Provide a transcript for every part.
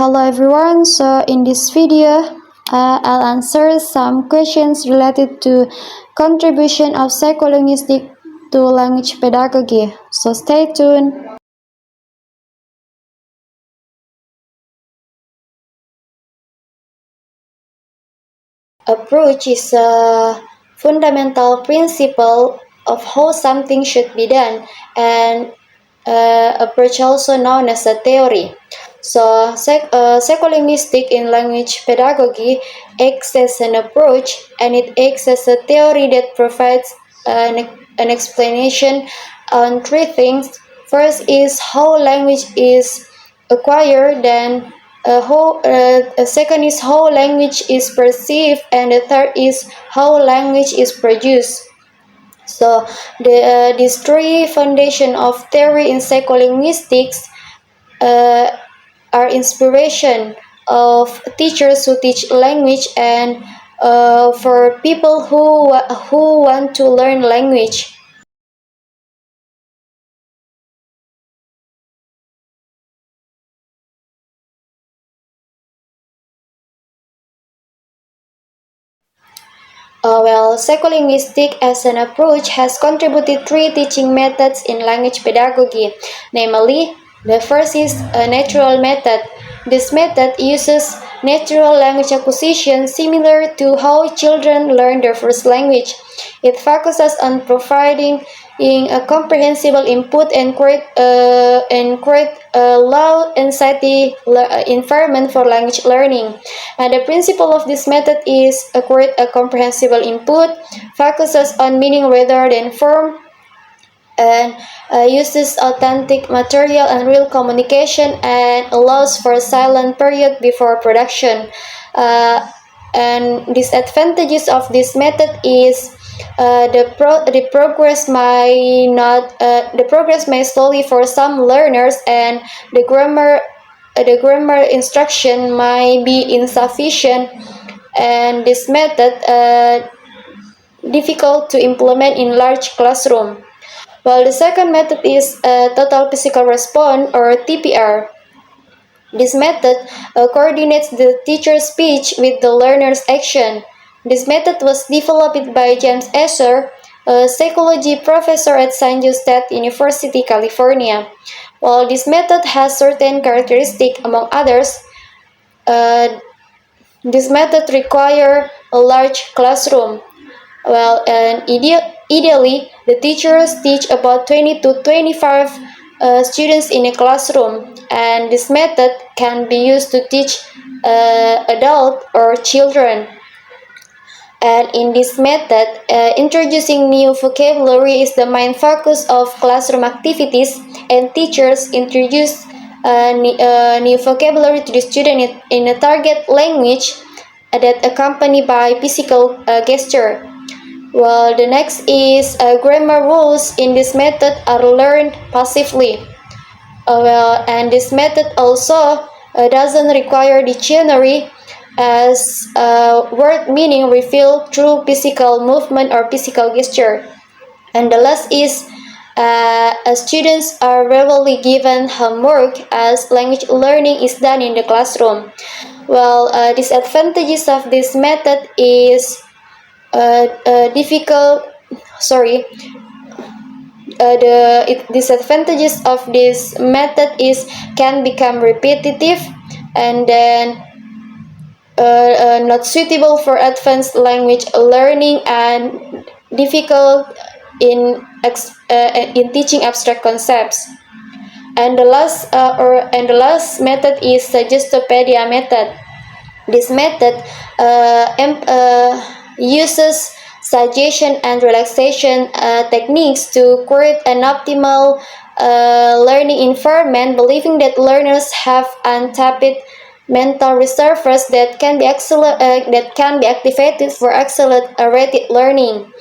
Hello everyone, so in this video I'll answer some questions related to contribution of psycholinguistics to language pedagogy, so stay tuned. Approach is a fundamental principle of how something should be done, and approach also known as a theory. So, psycholinguistics in language pedagogy acts as an approach, and it acts as a theory that provides an explanation on three things. First is how language is acquired, then second is how language is perceived, and the third is how language is produced. So these three foundation of theory in psycholinguistics uh, are inspiration of teachers who teach language and for people who want to learn language. Psycholinguistics as an approach has contributed three teaching methods in language pedagogy. Namely, the first is a natural method. This method uses natural language acquisition similar to how children learn their first language. It focuses on providing a comprehensible input and create a low anxiety environment for language learning. And the principle of this method is create a comprehensible input, focuses on meaning rather than form, and uses authentic material and real communication, and allows for a silent period before production. And disadvantages of this method is the progress may slowly for some learners, and the grammar instruction might be insufficient, and this method difficult to implement in large classroom. While the second method is total physical response, or TPR. This method coordinates the teacher's speech with the learner's action. This method was developed by James Escher, a psychology professor at San Jose State University, California. While this method has certain characteristics, among others, uh, this method requires a large classroom. Ideally, the teachers teach about 20 to 25 students in a classroom, and this method can be used to teach adult or children. And in this method, introducing new vocabulary is the main focus of classroom activities, and teachers introduce new vocabulary to the student in a target language that accompanied by physical gesture. Well, the next is grammar rules in this method are learned passively. And this method also doesn't require dictionary, as word meaning revealed through physical movement or physical gesture. And the last is students are rarely given homework, as language learning is done in the classroom. Disadvantages of this method is the disadvantages of this method is can become repetitive, and then not suitable for advanced language learning, and difficult in teaching abstract concepts. And the last method is Suggestopedia method. This method uses suggestion and relaxation techniques to create an optimal learning environment, believing that learners have untapped mental reserves that can be activated for accelerated learning.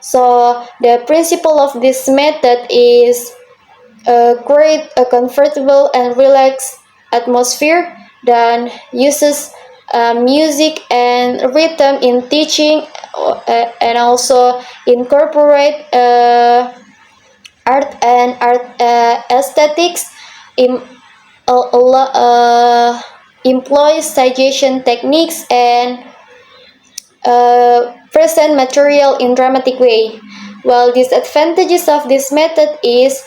So the principle of this method is create a comfortable and relaxed atmosphere, then uses music and rhythm in teaching, and also incorporate art aesthetics in employs suggestion techniques, and present material in dramatic way. While disadvantages of this method is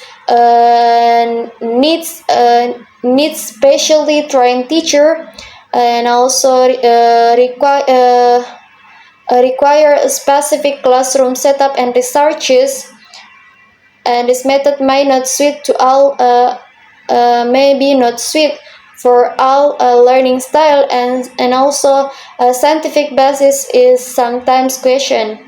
needs specially trained teacher, and also require a specific classroom setup and researches, and this method may not suit to all maybe not suit for all learning style, and also a scientific basis is sometimes questioned.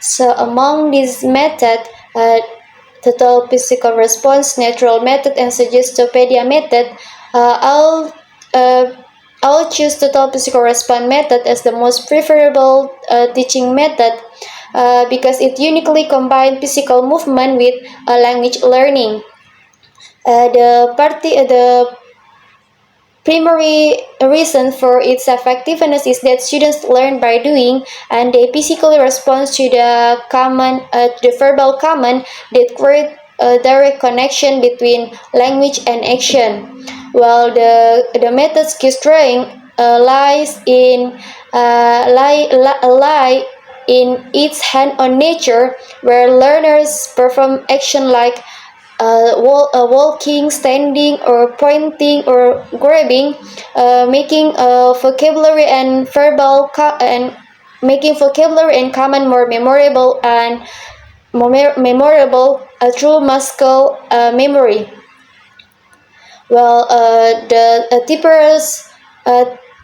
So among these methods, total physical response, natural method, and suggestopedia method, uh, I'll uh, I'll choose total physical response method as the most preferable teaching method because it uniquely combines physical movement with language learning. The primary reason for its effectiveness is that students learn by doing, and they physically respond to the verbal command that create a direct connection between language and action. While the method skill strength lie in its hand-on nature, where learners perform action like walking, standing, or pointing or grabbing, making vocabulary and making vocabulary and command more memorable through muscle memory. Well, the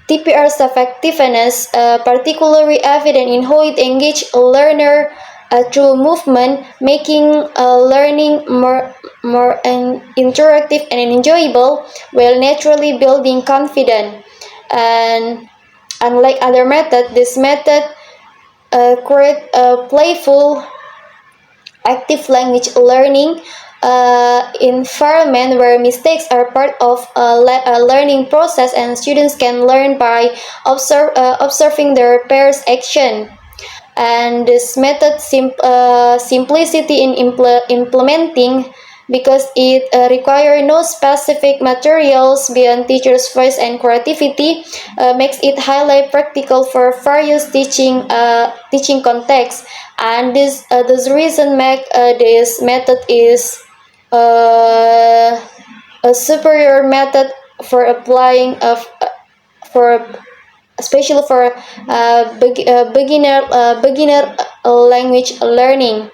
TPR's effectiveness, particularly evident in how it engages a learner through movement, making learning more interactive and enjoyable, while naturally building confidence. And unlike other methods, this method create a playful active language learning environment where mistakes are part of a learning process, and students can learn by observing their peers' action. And this method simplicity in implementing, because it requires no specific materials beyond teachers' voice and creativity, makes it highly practical for various teaching contexts. And this reason make this method is uh, a superior method for applying of for especially for beginner language learning.